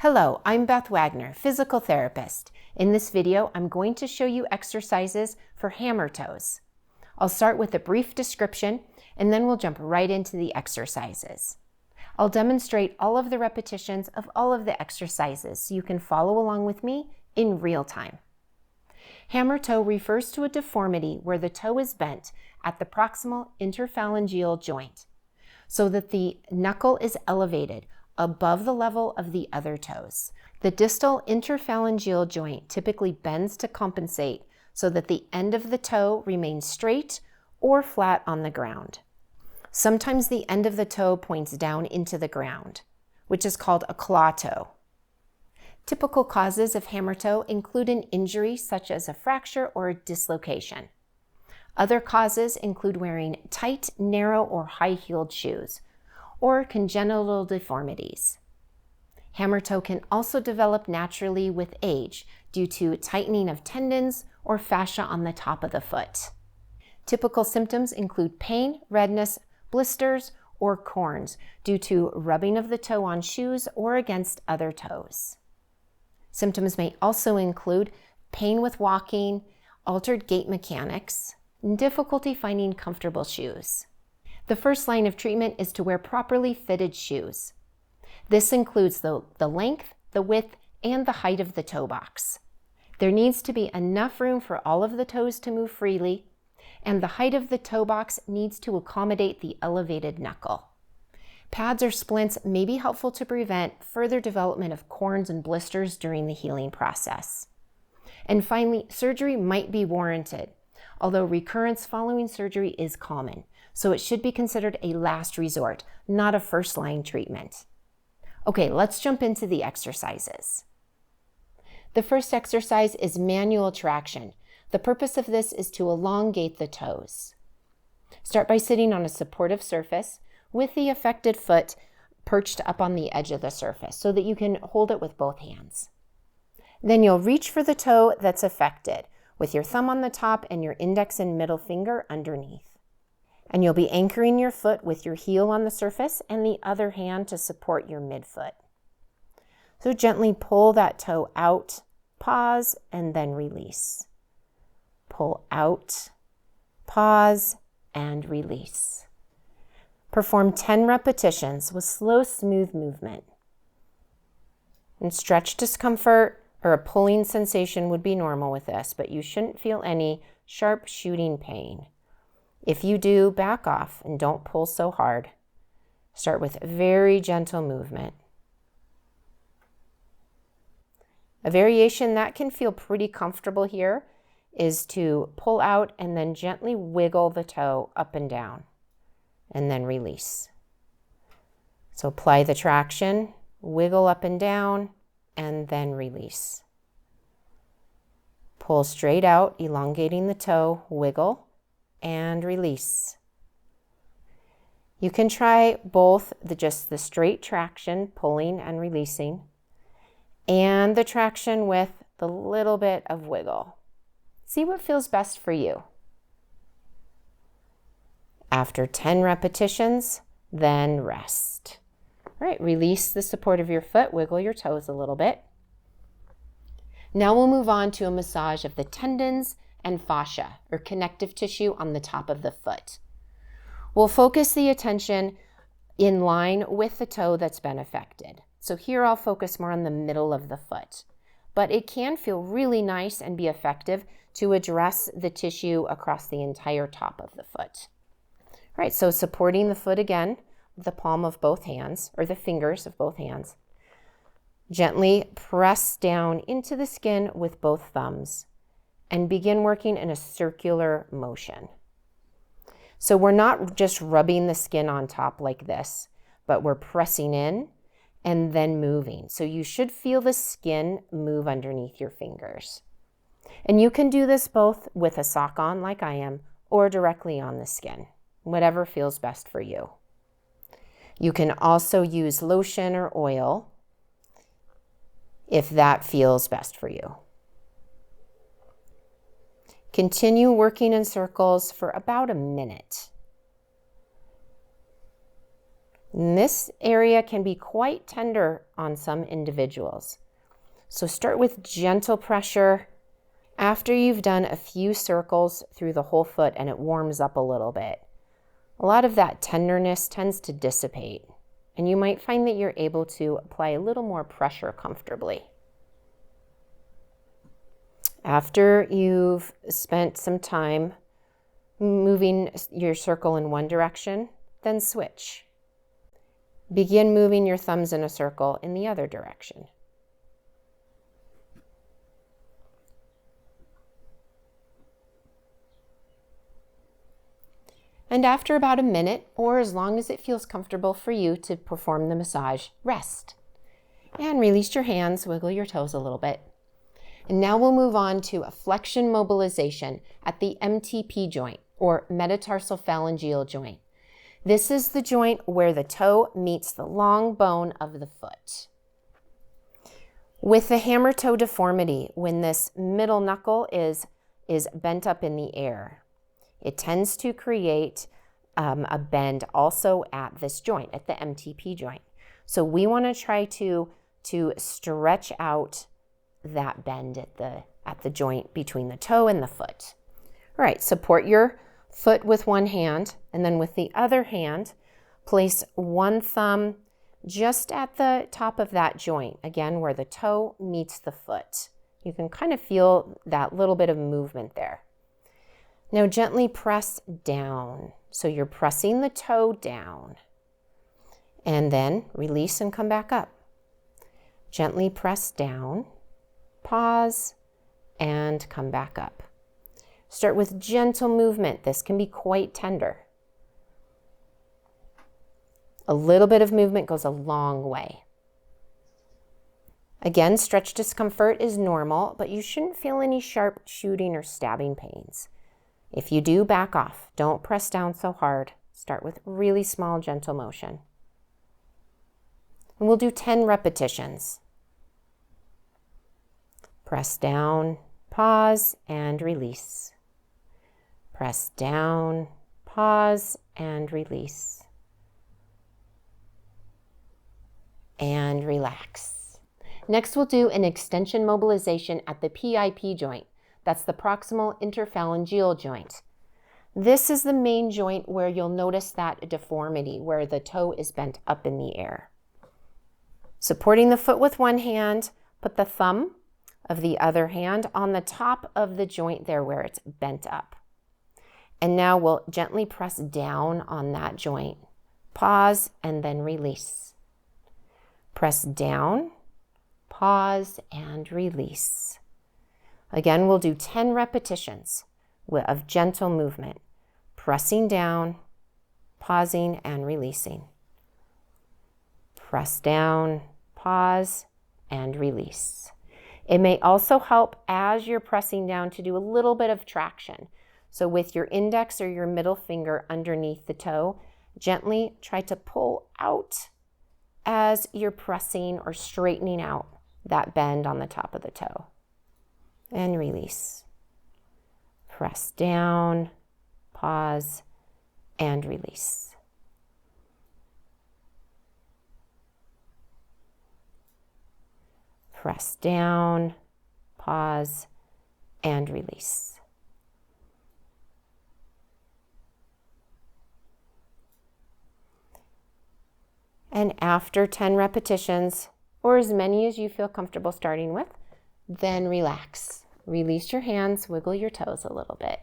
Hello, I'm Beth Wagner, physical therapist. In this video, I'm going to show you exercises for hammer toes. I'll start with a brief description, and then we'll jump right into the exercises. I'll demonstrate all of the repetitions of all of the exercises so you can follow along with me in real time. Hammer toe refers to a deformity where the toe is bent at the proximal interphalangeal joint so that the knuckle is elevated above the level of the other toes. The distal interphalangeal joint typically bends to compensate so that the end of the toe remains straight or flat on the ground. Sometimes the end of the toe points down into the ground, which is called a claw toe. Typical causes of hammer toe include an injury such as a fracture or a dislocation. Other causes include wearing tight, narrow, or high-heeled shoes, or congenital deformities. Hammer toe can also develop naturally with age due to tightening of tendons or fascia on the top of the foot. Typical symptoms include pain, redness, blisters, or corns due to rubbing of the toe on shoes or against other toes. Symptoms may also include pain with walking, altered gait mechanics, and difficulty finding comfortable shoes. The first line of treatment is to wear properly fitted shoes. This includes the length, the width, and the height of the toe box. There needs to be enough room for all of the toes to move freely, and the height of the toe box needs to accommodate the elevated knuckle. Pads or splints may be helpful to prevent further development of corns and blisters during the healing process. And finally, surgery might be warranted, although recurrence following surgery is common, so it should be considered a last resort, not a first-line treatment. Okay, let's jump into the exercises. The first exercise is manual traction. The purpose of this is to elongate the toes. Start by sitting on a supportive surface with the affected foot perched up on the edge of the surface so that you can hold it with both hands. Then you'll reach for the toe that's affected with your thumb on the top and your index and middle finger underneath. And you'll be anchoring your foot with your heel on the surface and the other hand to support your midfoot. So gently pull that toe out, pause, and then release. Pull out, pause, and release. Perform 10 repetitions with slow, smooth movement. And stretch discomfort or a pulling sensation would be normal with this, but you shouldn't feel any sharp shooting pain. If you do, back off and don't pull so hard. Start with very gentle movement. A variation that can feel pretty comfortable here is to pull out and then gently wiggle the toe up and down, and then release. So apply the traction, wiggle up and down, and then release. Pull straight out, elongating the toe, wiggle, and release. You can try both just the straight traction, pulling and releasing, and the traction with the little bit of wiggle. See what feels best for you. After 10 repetitions, then rest. All right, release the support of your foot, wiggle your toes a little bit. Now we'll move on to a massage of the tendons and fascia, or connective tissue on the top of the foot. We'll focus the attention in line with the toe that's been affected. So here I'll focus more on the middle of the foot, but it can feel really nice and be effective to address the tissue across the entire top of the foot. All right, so supporting the foot again with the palm of both hands, or the fingers of both hands. Gently press down into the skin with both thumbs and begin working in a circular motion. So we're not just rubbing the skin on top like this, but we're pressing in and then moving. So you should feel the skin move underneath your fingers. And you can do this both with a sock on like I am, or directly on the skin, whatever feels best for you. You can also use lotion or oil if that feels best for you. Continue working in circles for about a minute. And this area can be quite tender on some individuals. So start with gentle pressure. After you've done a few circles through the whole foot and it warms up a little bit, a lot of that tenderness tends to dissipate, and you might find that you're able to apply a little more pressure comfortably. After you've spent some time moving your circle in one direction, then switch. Begin moving your thumbs in a circle in the other direction. And after about a minute, or as long as it feels comfortable for you to perform the massage, rest. And release your hands, wiggle your toes a little bit. And now we'll move on to a flexion mobilization at the MTP joint, or metatarsal phalangeal joint. This is the joint where the toe meets the long bone of the foot. With the hammer toe deformity, when this middle knuckle is bent up in the air, it tends to create a bend also at this joint, at the MTP joint. So we want to try to stretch out that bend at the joint between the toe and the foot. All right, support your foot with one hand, and then with the other hand, place one thumb just at the top of that joint, again, where the toe meets the foot. You can kind of feel that little bit of movement there. Now gently press down. So you're pressing the toe down, and then release and come back up. Gently press down, pause, and come back up. Start with gentle movement. This can be quite tender. A little bit of movement goes a long way. Again, stretch discomfort is normal, but you shouldn't feel any sharp shooting or stabbing pains. If you do, back off. Don't press down so hard. Start with really small, gentle motion. And we'll do 10 repetitions. Press down, pause, and release. Press down, pause, and release. And relax. Next, we'll do an extension mobilization at the PIP joint. That's the proximal interphalangeal joint. This is the main joint where you'll notice that deformity, where the toe is bent up in the air. Supporting the foot with one hand, put the thumb of the other hand on the top of the joint there where it's bent up. And now we'll gently press down on that joint. Pause and then release. Press down, pause, and release. Again, we'll do 10 repetitions of gentle movement, pressing down, pausing, and releasing. Press down, pause, and release. It may also help as you're pressing down to do a little bit of traction. So with your index or your middle finger underneath the toe, gently try to pull out as you're pressing or straightening out that bend on the top of the toe. And release. Press down, pause, and release. Press down, pause, and release. And after 10 repetitions, or as many as you feel comfortable starting with, then relax. Release your hands, wiggle your toes a little bit.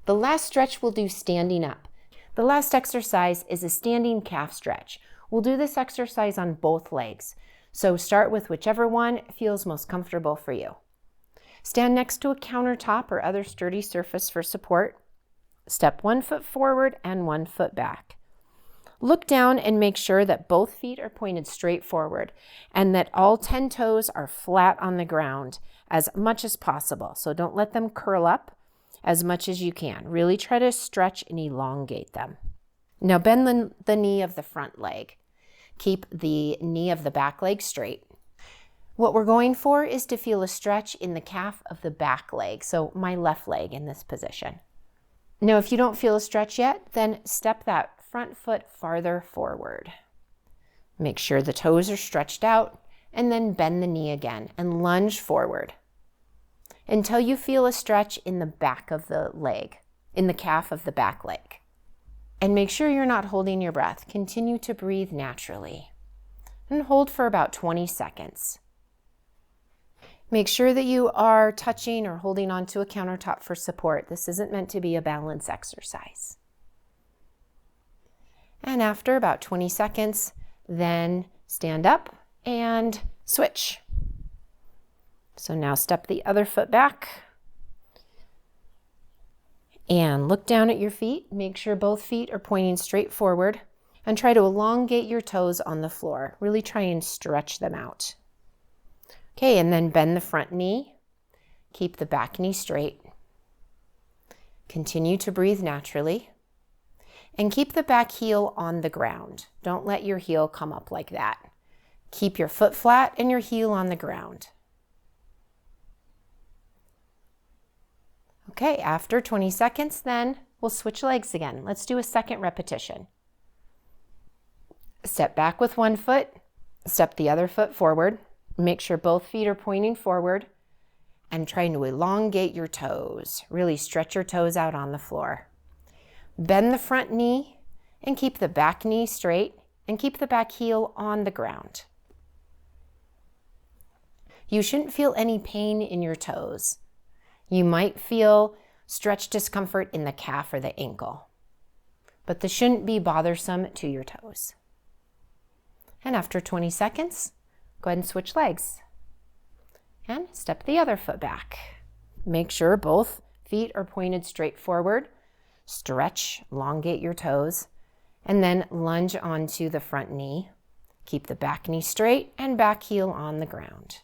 The last stretch we'll do standing up. The last exercise is a standing calf stretch. We'll do this exercise on both legs. So start with whichever one feels most comfortable for you. Stand next to a countertop or other sturdy surface for support. Step 1 foot forward and 1 foot back. Look down and make sure that both feet are pointed straight forward and that all 10 toes are flat on the ground as much as possible. So don't let them curl up as much as you can. Really try to stretch and elongate them. Now bend the knee of the front leg. Keep the knee of the back leg straight. What we're going for is to feel a stretch in the calf of the back leg, so my left leg in this position. Now, if you don't feel a stretch yet, then step that front foot farther forward. Make sure the toes are stretched out, and then bend the knee again and lunge forward until you feel a stretch in the back of the leg, in the calf of the back leg. And make sure you're not holding your breath. Continue to breathe naturally. And hold for about 20 seconds. Make sure that you are touching or holding onto a countertop for support. This isn't meant to be a balance exercise. And after about 20 seconds, then stand up and switch. So now step the other foot back and look down at your feet. Make sure both feet are pointing straight forward and try to elongate your toes on the floor. Really try and stretch them out. Okay, and then bend the front knee. Keep the back knee straight. Continue to breathe naturally. And keep the back heel on the ground. Don't let your heel come up like that. Keep your foot flat and your heel on the ground. Okay, after 20 seconds, then we'll switch legs again. Let's do a second repetition. Step back with one foot, step the other foot forward. Make sure both feet are pointing forward and trying to elongate your toes. Really stretch your toes out on the floor. Bend the front knee and keep the back knee straight and keep the back heel on the ground. You shouldn't feel any pain in your toes. You might feel stretch discomfort in the calf or the ankle, but this shouldn't be bothersome to your toes. And after 20 seconds, go ahead and switch legs. And step the other foot back. Make sure both feet are pointed straight forward. Stretch, elongate your toes, and then lunge onto the front knee. Keep the back knee straight and back heel on the ground.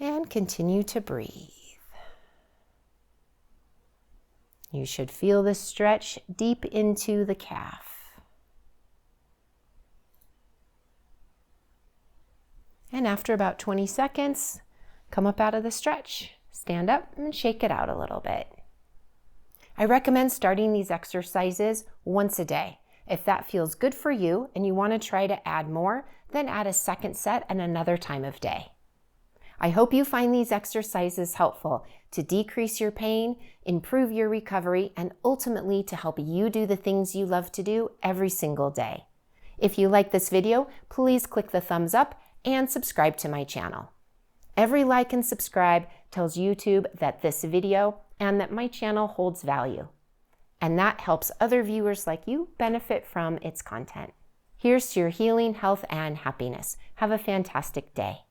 And continue to breathe. You should feel this stretch deep into the calf. And after about 20 seconds, come up out of the stretch. Stand up and shake it out a little bit. I recommend starting these exercises once a day. If that feels good for you and you want to try to add more, then add a second set at another time of day. I hope you find these exercises helpful to decrease your pain, improve your recovery, and ultimately to help you do the things you love to do every single day. If you like this video, please click the thumbs up and subscribe to my channel. Every like and subscribe tells YouTube that this video and that my channel holds value. And that helps other viewers like you benefit from its content. Here's to your healing, health, and happiness. Have a fantastic day.